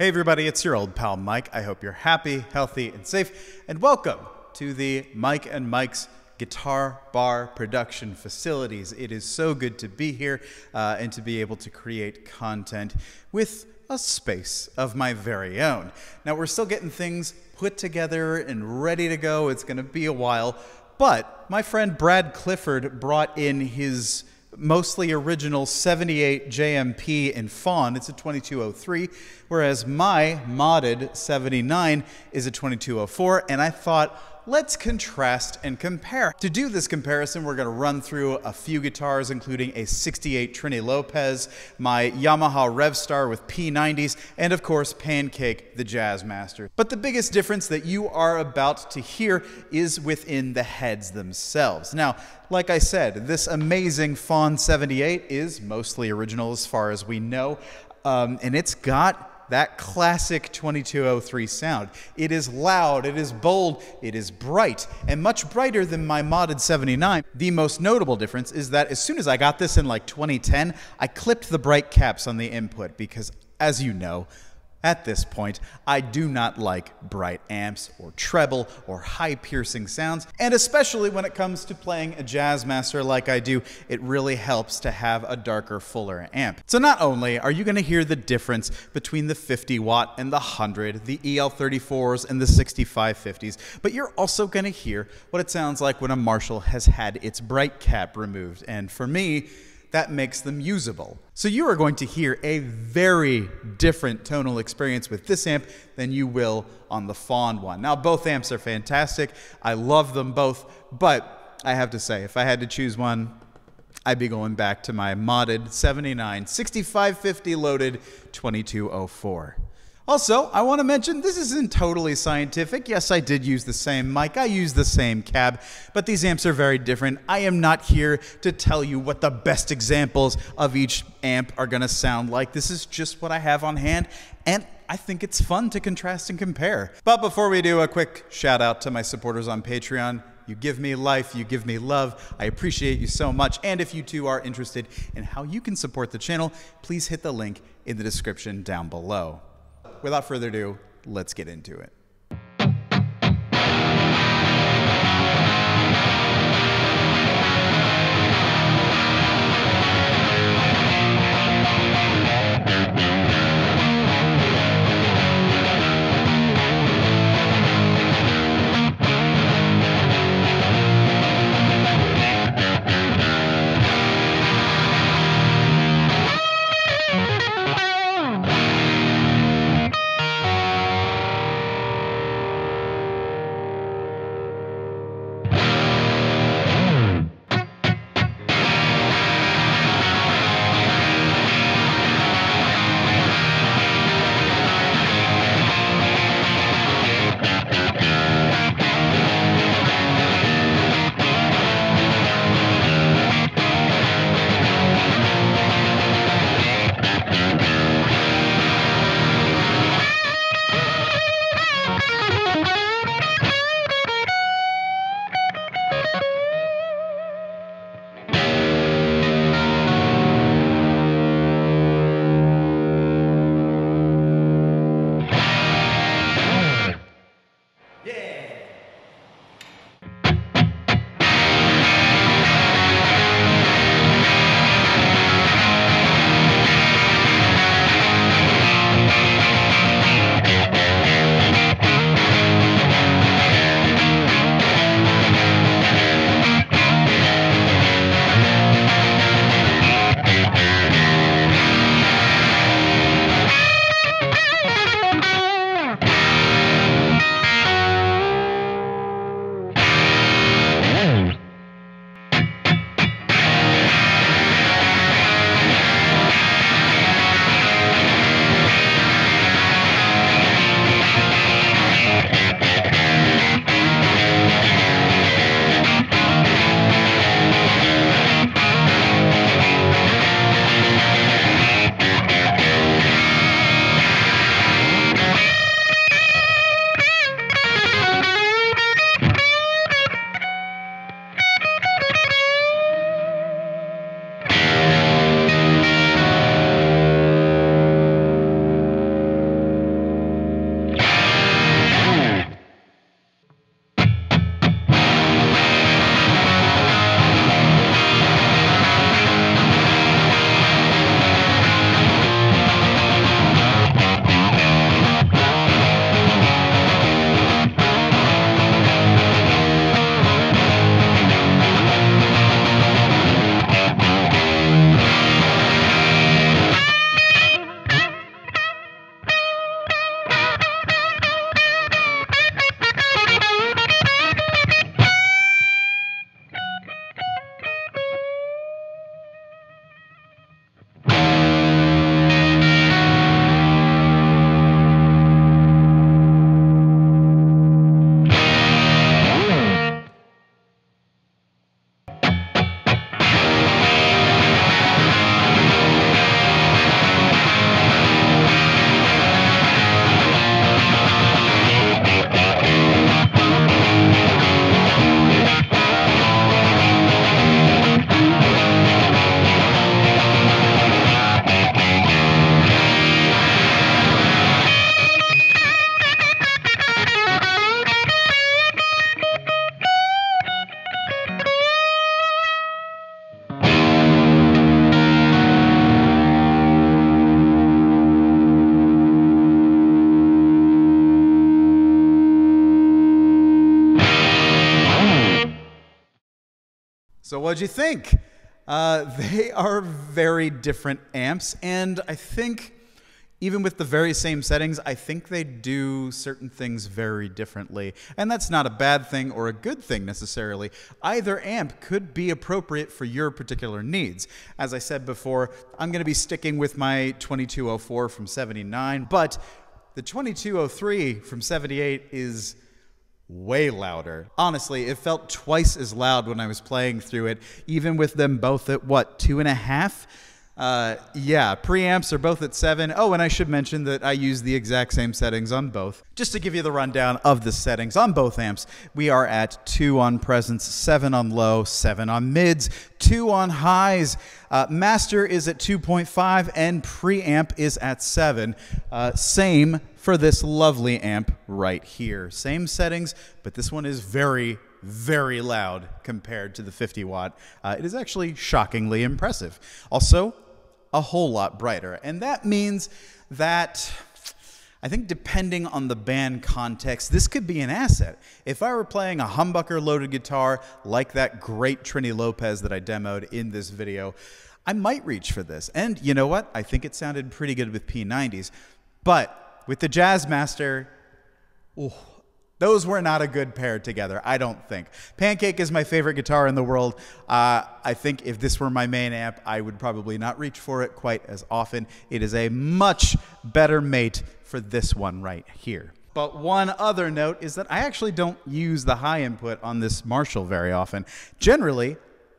Hey everybody, it's your old pal Mike. I hope you're happy, healthy, and safe, and welcome to the Mike and Mike's Guitar Bar production facilities. It is so good to be here and to be able to create content with a space of my very own. Now we're still getting things put together and ready to go. It's going to be a while, but my friend Brad Clifford brought in his mostly original 78 JMP in Fawn. It's a 2203, whereas my modded 79 is a 2204, and I thought, let's contrast and compare. To do this comparison, we're going to run through a few guitars, including a 68 Trini Lopez, my Yamaha Revstar with P90s, and of course, Pancake, the Jazzmaster. But the biggest difference that you are about to hear is within the heads themselves. Now, like I said, this amazing Fawn 78 is mostly original as far as we know, and it's got that classic 2203 sound. It is loud, it is bold, it is bright, and much brighter than my modded 79. The most notable difference is that as soon as I got this in like 2010, I clipped the bright caps on the input because, as you know, at this point, I do not like bright amps or treble or high piercing sounds, and especially when it comes to playing a Jazzmaster like I do, it really helps to have a darker, fuller amp. So not only are you going to hear the difference between the 50 watt and the 100, the EL34s and the 6550s, but you're also going to hear what it sounds like when a Marshall has had its bright cap removed, and for me, that makes them usable. So you are going to hear a very different tonal experience with this amp than you will on the Fawn one. Now, both amps are fantastic. I love them both, but I have to say, if I had to choose one, I'd be going back to my modded 79 6550 loaded 2204. Also, I want to mention this isn't totally scientific. Yes, I did use the same mic, I used the same cab, but these amps are very different. I am not here to tell you what the best examples of each amp are going to sound like. This is just what I have on hand, and I think it's fun to contrast and compare. But before we do, a quick shout out to my supporters on Patreon. You give me life, you give me love. I appreciate you so much. And if you too are interested in how you can support the channel, please hit the link in the description down below. Without further ado, let's get into it. So what'd you think? They are very different amps, and I think even with the very same settings, I think they do certain things very differently. And that's not a bad thing or a good thing necessarily. Either amp could be appropriate for your particular needs. As I said before, I'm going to be sticking with my 2204 from 79, but the 2203 from 78 is way louder. Honestly, it felt twice as loud when I was playing through it, even with them both at, what, 2.5? Yeah, preamps are both at 7. Oh, and I should mention that I use the exact same settings on both. Just to give you the rundown of the settings on both amps, we are at 2 on presence, 7 on low, 7 on mids, 2 on highs. Master is at 2.5 and preamp is at 7. Same for this lovely amp right here. Same settings, but this one is very, very loud compared to the 50 watt. It is actually shockingly impressive. Also, a whole lot brighter. And that means that I think depending on the band context, this could be an asset. If I were playing a humbucker loaded guitar like that great Trini Lopez that I demoed in this video, I might reach for this. And you know what? I think it sounded pretty good with P90s. But with the Jazzmaster, ooh, those were not a good pair together, I don't think. Pancake is my favorite guitar in the world. I think if this were my main amp, I would probably not reach for it quite as often. It is a much better mate for this one right here. But one other note is that I actually don't use the high input on this Marshall very often. Generally,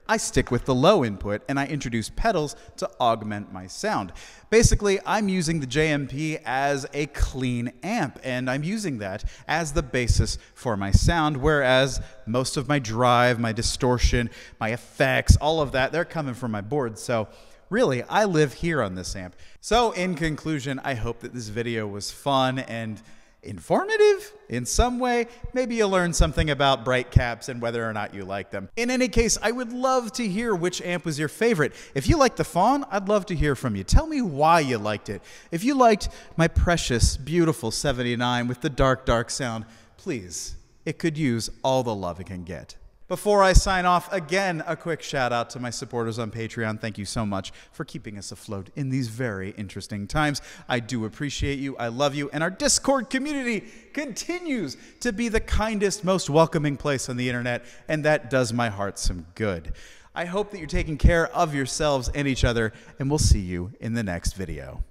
I stick with the low input and I introduce pedals to augment my sound. Basically, I'm using the JMP as a clean amp, and I'm using that as the basis for my sound, whereas most of my drive, my distortion, my effects, all of that, they're coming from my board. So really, I live here on this amp. So in conclusion, I hope that this video was fun and informative in some way. Maybe you learned something about bright caps and whether or not you like them. In any case, I would love to hear which amp was your favorite. If you liked the Fawn, I'd love to hear from you. Tell me why you liked it. If you liked my precious, beautiful 79 with the dark, dark sound, please, it could use all the love it can get. Before I sign off, again, a quick shout out to my supporters on Patreon. Thank you so much for keeping us afloat in these very interesting times. I do appreciate you. I love you. And our Discord community continues to be the kindest, most welcoming place on the internet, and that does my heart some good. I hope that you're taking care of yourselves and each other, and we'll see you in the next video.